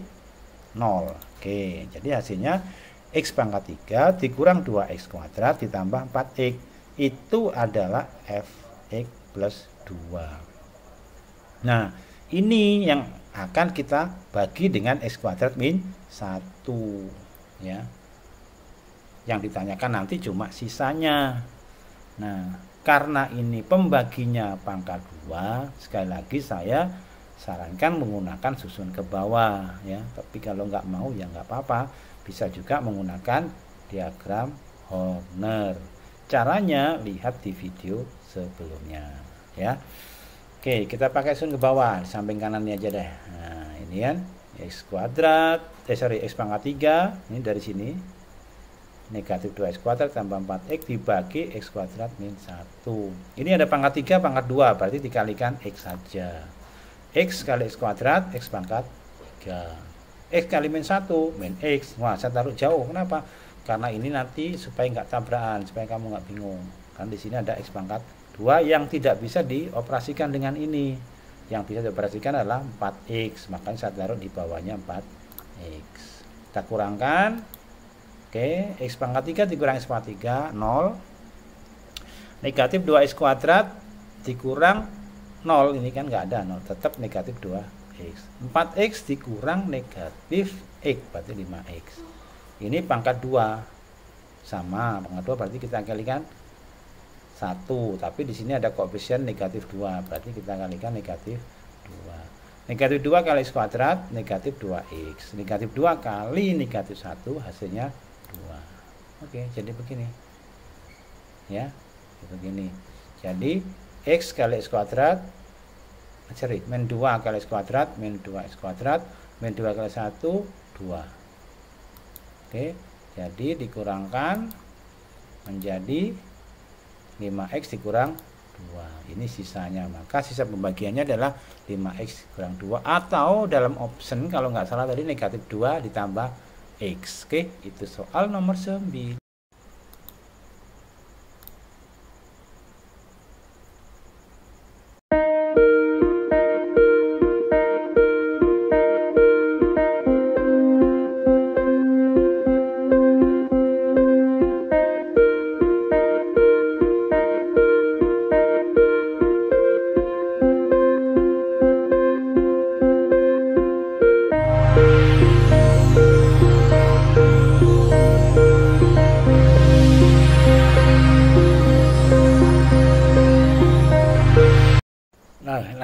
0. Oke, jadi hasilnya x pangkat 3 dikurang 2x kuadrat ditambah 4x. Itu adalah fx plus 2. Nah, ini yang akan kita bagi dengan x kuadrat min 1 ya. Yang ditanyakan nanti cuma sisanya. Nah, karena ini pembaginya pangkat 2, sekali lagi saya sarankan menggunakan susun ke bawah ya. Tapi kalau nggak mau ya nggak apa-apa, bisa juga menggunakan diagram Horner. Caranya lihat di video sebelumnya ya. Oke, kita pakai susun ke bawah, di samping kanan ini aja deh. Nah, ini kan x kuadrat, x pangkat 3, ini dari sini negatif 2x kuadrat tambah 4x dibagi x kuadrat min 1. Ini ada pangkat 3, pangkat 2, berarti dikalikan x saja. X kali x kuadrat, x pangkat 3. X kali min 1, min x. Wah, saya taruh jauh. Kenapa? Karena ini nanti supaya nggak tabrakan, supaya kamu nggak bingung. Kan di sini ada x pangkat 2 yang tidak bisa dioperasikan dengan ini. Yang bisa dioperasikan adalah 4x. Makanya saya taruh di bawahnya 4x. Kita kurangkan. Oke, x pangkat 3 dikurang x pangkat 3, 0. Negatif 2x kuadrat dikurang 0, ini kan nggak ada 0, tetap negatif 2x. 4x dikurang negatif x, berarti 5x. Ini pangkat 2, sama pangkat 2 berarti kita kalikan 1, tapi di sini ada koefisien negatif 2, berarti kita kalikan negatif 2. Negatif 2 kali X kuadrat negatif 2X. Negatif 2 kali negatif 1 hasilnya 2. Oke, jadi begini. Ya, begini. Jadi X kali X kuadrat, min 2 kali X kuadrat, min 2X kuadrat, min 2 kali 1, 2. Oke, jadi dikurangkan menjadi 5X dikurang 2. Ini sisanya. Maka sisa pembagiannya adalah 5X kurang 2. Atau dalam option kalau nggak salah tadi negatif 2 ditambah X. Oke, itu soal nomor 9.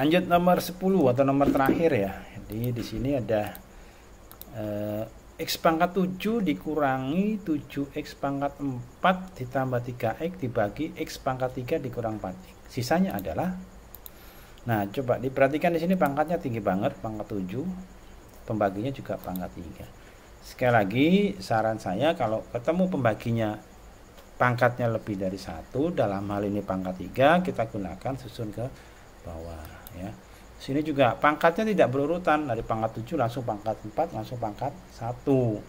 Lanjut nomor 10 atau nomor terakhir ya. Jadi di sini ada X pangkat 7 dikurangi 7X pangkat 4 ditambah 3X dibagi X pangkat 3 dikurang 4X. Sisanya adalah, nah coba diperhatikan di sini pangkatnya tinggi banget, pangkat 7. Pembaginya juga pangkat 3. Sekali lagi saran saya kalau ketemu pembaginya pangkatnya lebih dari 1, dalam hal ini pangkat 3, kita gunakan susun ke bawah ya. Sini juga pangkatnya tidak berurutan, dari pangkat 7 langsung pangkat 4 langsung pangkat 1.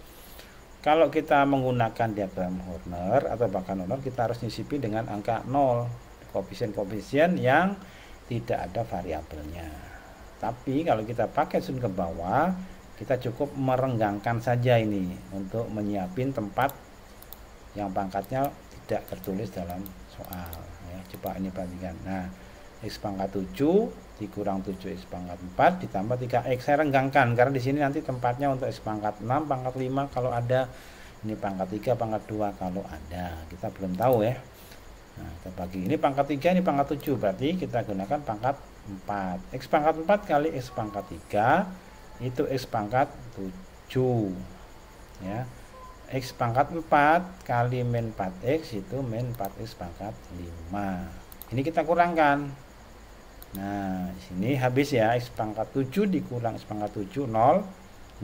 Kalau kita menggunakan diagram Horner atau bahkan Horner, kita harus nyisipi dengan angka 0, koefisien-koefisien yang tidak ada variabelnya. Tapi kalau kita pakai susun ke bawah, kita cukup merenggangkan saja ini untuk menyiapin tempat yang pangkatnya tidak tertulis dalam soal ya. Coba ini perhatikan. Nah, X pangkat 7 dikurang 7X pangkat 4 ditambah 3X. Saya renggangkan karena di sini nanti tempatnya untuk X pangkat 6, pangkat 5 kalau ada, ini pangkat 3, pangkat 2 kalau ada. Kita belum tahu ya. Nah, kita bagi ini pangkat 3, ini pangkat 7, berarti kita gunakan pangkat 4. X pangkat 4 kali X pangkat 3 itu X pangkat 7 ya. X pangkat 4 kali min 4X itu min 4X pangkat 5. Ini kita kurangkan. Nah, di sini habis ya, X pangkat 7 dikurang X pangkat 7, 0.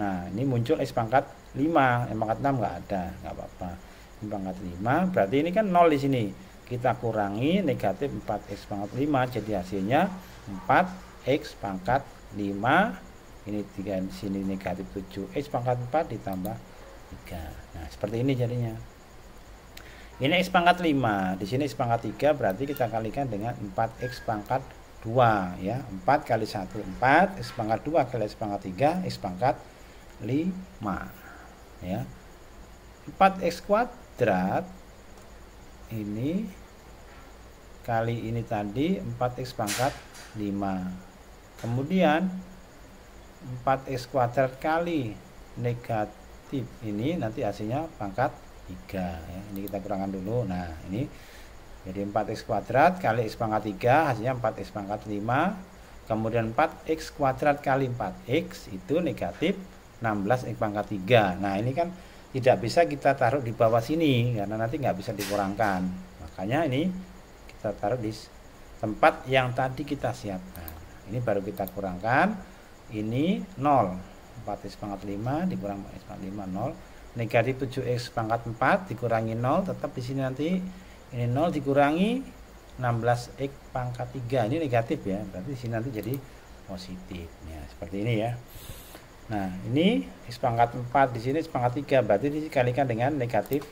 Nah, ini muncul X pangkat 5, X pangkat 6 nggak ada, nggak apa-apa. Ini pangkat 5, berarti ini kan 0 di sini. Kita kurangi negatif 4X pangkat 5, jadi hasilnya 4X pangkat 5. Ini 3 di sini negatif 7X pangkat 4 ditambah 3. Nah, seperti ini jadinya. Ini X pangkat 5, di sini X pangkat 3, berarti kita kalikan dengan 4X pangkat 2 ya. 4 kali 1 4, X pangkat 2 kali X pangkat 3, X pangkat 5 ya. 4X kuadrat ini kali ini tadi 4X pangkat 5. Kemudian 4X kuadrat kali negatif ini nanti hasilnya pangkat 3 ya. Ini kita kurangkan dulu. Nah, ini jadi 4X kuadrat kali X pangkat 3 hasilnya 4X pangkat 5. Kemudian 4X kuadrat kali 4X itu negatif 16X pangkat 3. Nah, ini kan tidak bisa kita taruh di bawah sini karena nanti nggak bisa dikurangkan. Makanya ini kita taruh di tempat yang tadi kita siapkan. Ini baru kita kurangkan. Ini 0. 4X pangkat 5 dikurang 4X pangkat 5, 0. Negatif 7X pangkat 4 dikurangi 0, tetap di sini nanti ini 0 dikurangi 16X pangkat 3. Ini negatif ya, berarti di sini nanti jadi positif ya, seperti ini ya. Nah, ini X pangkat 4 di sini X pangkat 3, berarti dikalikan dengan negatif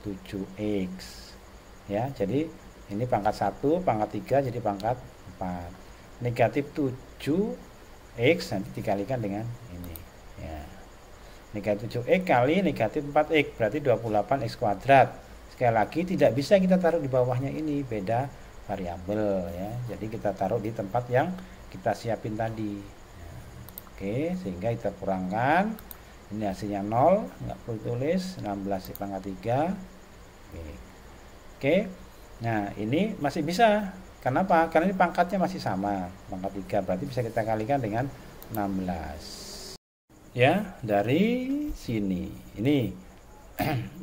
7X ya. Jadi ini pangkat 1 pangkat 3 jadi pangkat 4. Negatif 7X nanti dikalikan dengan ini ya. Negatif 7X kali negatif 4X berarti 28X kuadrat. Sekali lagi tidak bisa kita taruh di bawahnya, ini beda variabel ya. Jadi kita taruh di tempat yang kita siapin tadi ya. Oke, sehingga kita kurangkan. Ini hasilnya 0, nggak perlu tulis, 16 pangkat 3. Oke. Nah, ini masih bisa. Kenapa? Karena ini pangkatnya masih sama, pangkat 3, berarti bisa kita kalikan dengan 16. Ya, dari sini ini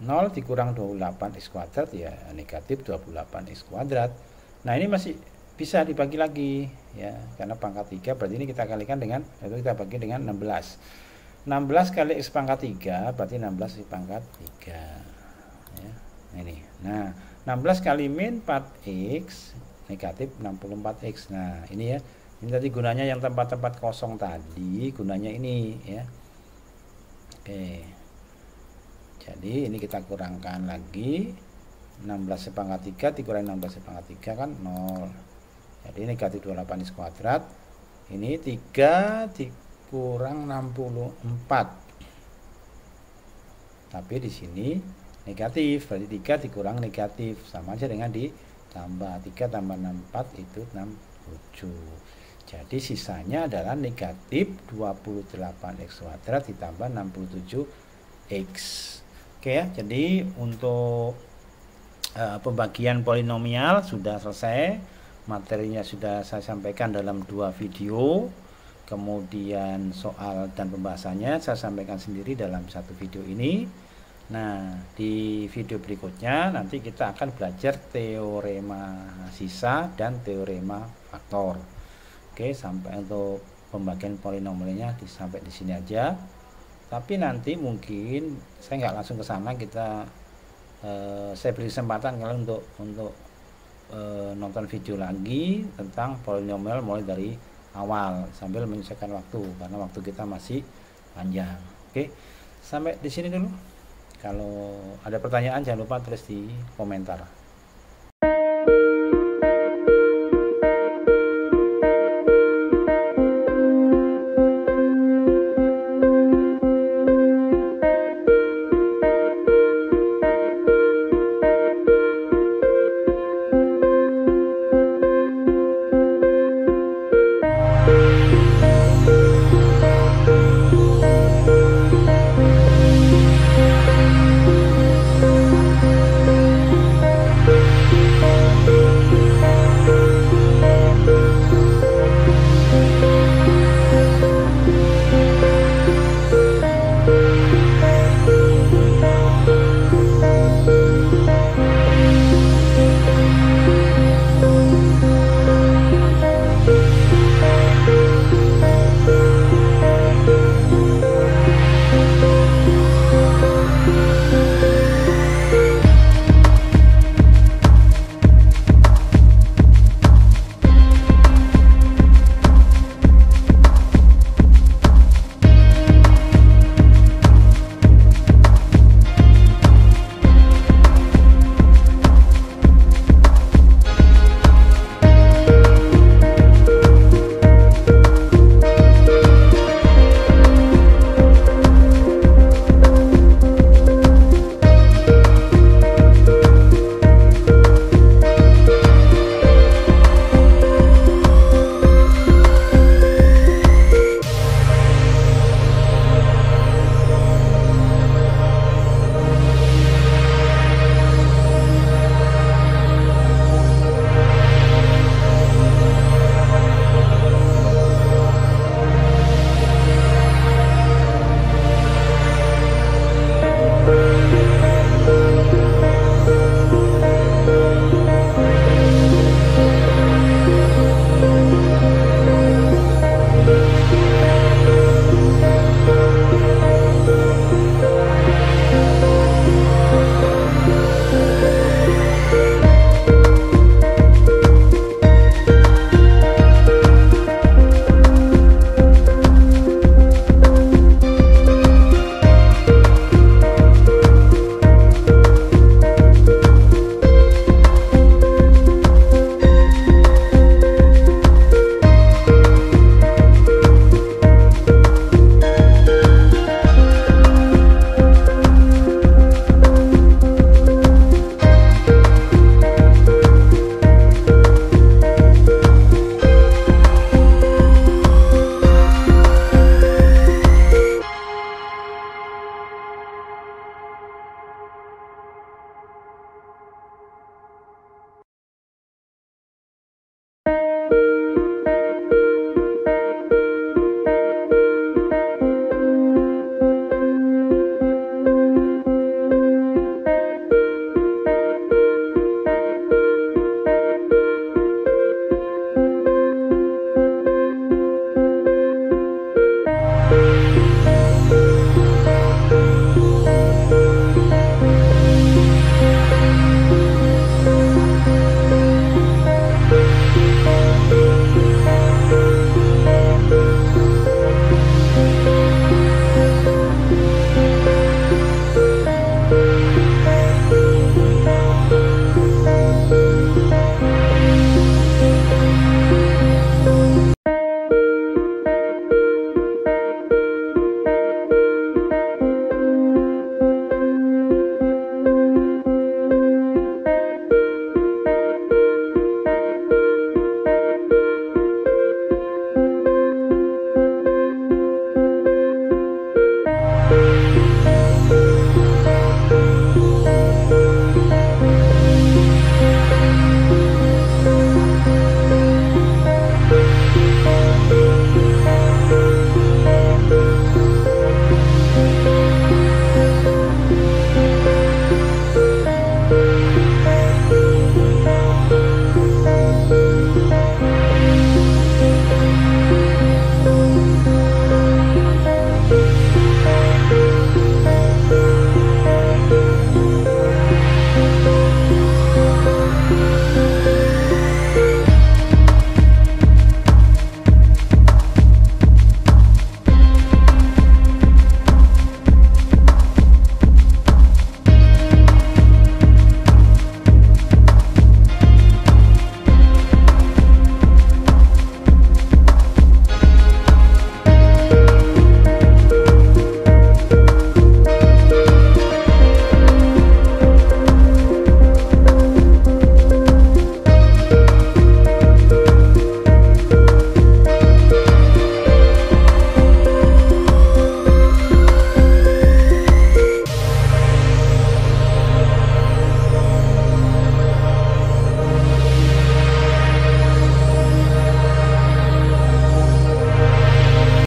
0 dikurang 28x kuadrat ya negatif 28x kuadrat. Nah, ini masih bisa dibagi lagi ya, karena pangkat 3 berarti ini kita kalikan dengan, itu kita bagi dengan 16. 16 kali x pangkat 3 berarti 16 x pangkat 3 ya, ini. Nah, 16 kali min 4x negatif 64x. Nah, ini ya, ini tadi gunanya yang tempat-tempat kosong tadi, gunanya ini ya. Oke, jadi ini kita kurangkan lagi, 16 pangkat 3 dikurangi 16 pangkat 3 kan 0, jadi negatif 28x kuadrat. Ini 3 dikurang 64, tapi di sini negatif, berarti 3 dikurang negatif sama aja dengan ditambah. 3 tambah 64 itu 67. Jadi sisanya adalah negatif 28x kuadrat ditambah 67x. Oke ya, jadi untuk pembagian polinomial sudah selesai. Materinya sudah saya sampaikan dalam 2 video. Kemudian soal dan pembahasannya saya sampaikan sendiri dalam 1 video ini. Nah, di video berikutnya nanti kita akan belajar teorema sisa dan teorema faktor. Oke, sampai untuk pembagian polinomialnya sampai di sini aja. Tapi nanti mungkin saya nggak langsung ke sana, saya beri kesempatan kalian untuk nonton video lagi tentang polinomial mulai dari awal sambil menyelesaikan waktu, karena waktu kita masih panjang. Oke, sampai di sini dulu. Kalau ada pertanyaan jangan lupa tulis di komentar.